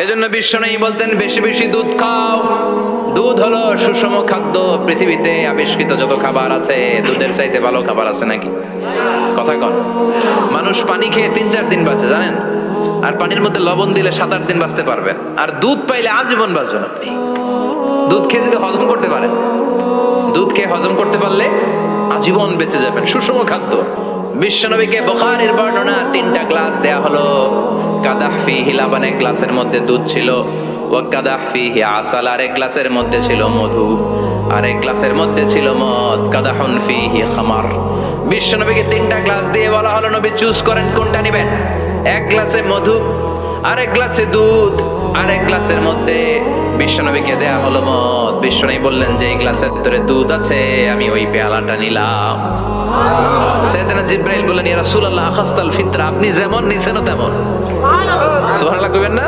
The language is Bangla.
এজন্য বিশ্বনবী বলতেন বেশি বেশি দুধ খাও। দুধ হলো সুষম খাদ্য। পৃথিবীতে আবিষ্কৃত যত খাবার আছে দুধের চাইতে ভালো খাবার আছে নাকি? কথা কন। মানুষ পানি খেয়ে 3-4 দিন বাঁচে জানেন, আর পানির মধ্যে লবণ দিলে 7-8 দিন বাঁচতে পারবেন। আর দুধ পাইলে আজীবন বাঁচবেন আপনি। দুধ খেয়ে যদি হজম করতে পারেন, দুধ খেয়ে হজম করতে পারলে আজীবন বেঁচে যাবেন। সুষম খাদ্য। বিশ্বনবীকে বুখারীর বর্ণনা 3টা গ্লাস দেয়া হলো। কাদাহ ফিহি লাবান, এক গ্লাসের মধ্যে দুধ ছিল। ওয়া কাদাহ ফিহি আসাল, আর এক গ্লাসের মধ্যে ছিল মধু, আর এক গ্লাসের মধ্যে ছিল মদ। কাদাহুন ফিহি খামার। বিশ্বনবীকে 3টা গ্লাস দিয়ে বলা হলো নবী চুজ করেন কোনটা নেবেন। এক গ্লাসে মধু, আরেক গ্লাসে দুধ, আরেক গ্লাসের মধ্যে বিশ্বনবীকে দেয়া হলো মদ। বিশ্বনবী বললেন যে এই গ্লাসের ভিতরে দুধ আছে, আমি ওই পেয়ালাটা নিলাম। সাইয়েদনা জিবরাইল বললেন ইয়া রাসূলুল্লাহ আখাস্তাল ফিতরা, আপনি যেমন নিছেন তেমন। সুবহানাল্লাহ কইবেন না?